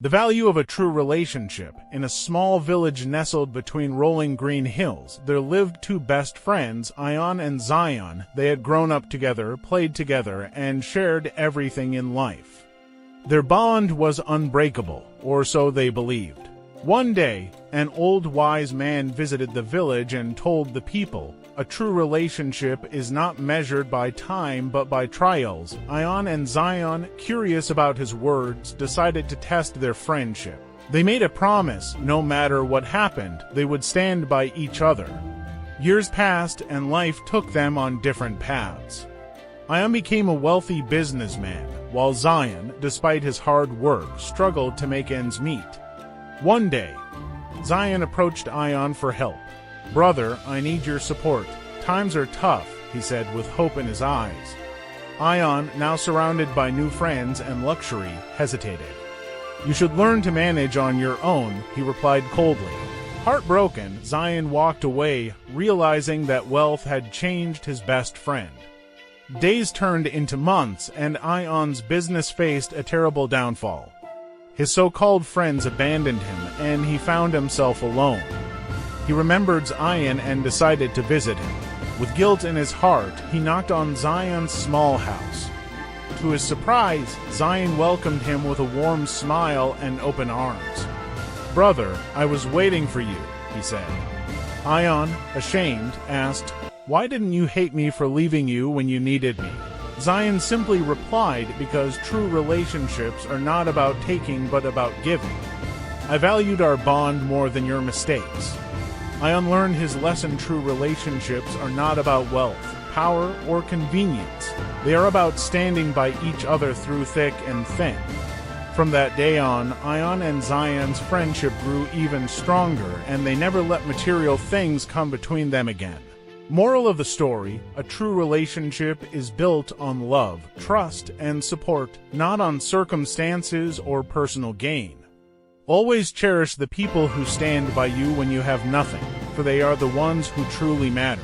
The value of a true relationship. In a small village nestled between rolling green hills, there lived two best friends, Ion and Zion. They had grown up together, played together, and shared everything in life. Their bond was unbreakable, or so they believed. One day, an old wise man visited the village and told the people, "A true relationship is not measured by time but by trials." Ion and Zion, curious about his words, decided to test their friendship. They made a promise, no matter what happened, they would stand by each other. Years passed and life took them on different paths. Ion became a wealthy businessman, while Zion, despite his hard work, struggled to make ends meet. One day, Zion approached Ion for help. "Brother, I need your support. Times are tough," he said with hope in his eyes. Ion, now surrounded by new friends and luxury, hesitated. "You should learn to manage on your own," he replied coldly. Heartbroken, Zion walked away, realizing that wealth had changed his best friend. Days turned into months, and Ion's business faced a terrible downfall. His so-called friends abandoned him, and he found himself alone. He remembered Zion and decided to visit him. With guilt in his heart, he knocked on Zion's small house. To his surprise, Zion welcomed him with a warm smile and open arms. "Brother, I was waiting for you," he said. Ion, ashamed, asked, "Why didn't you hate me for leaving you when you needed me?" Zion simply replied, "Because true relationships are not about taking but about giving. I valued our bond more than your mistakes." Ion learned his lesson: true relationships are not about wealth, power, or convenience. They are about standing by each other through thick and thin. From that day on, Ion and Zion's friendship grew even stronger, and they never let material things come between them again. Moral of the story: a true relationship is built on love, trust, and support, not on circumstances or personal gain. Always cherish the people who stand by you when you have nothing, for they are the ones who truly matter.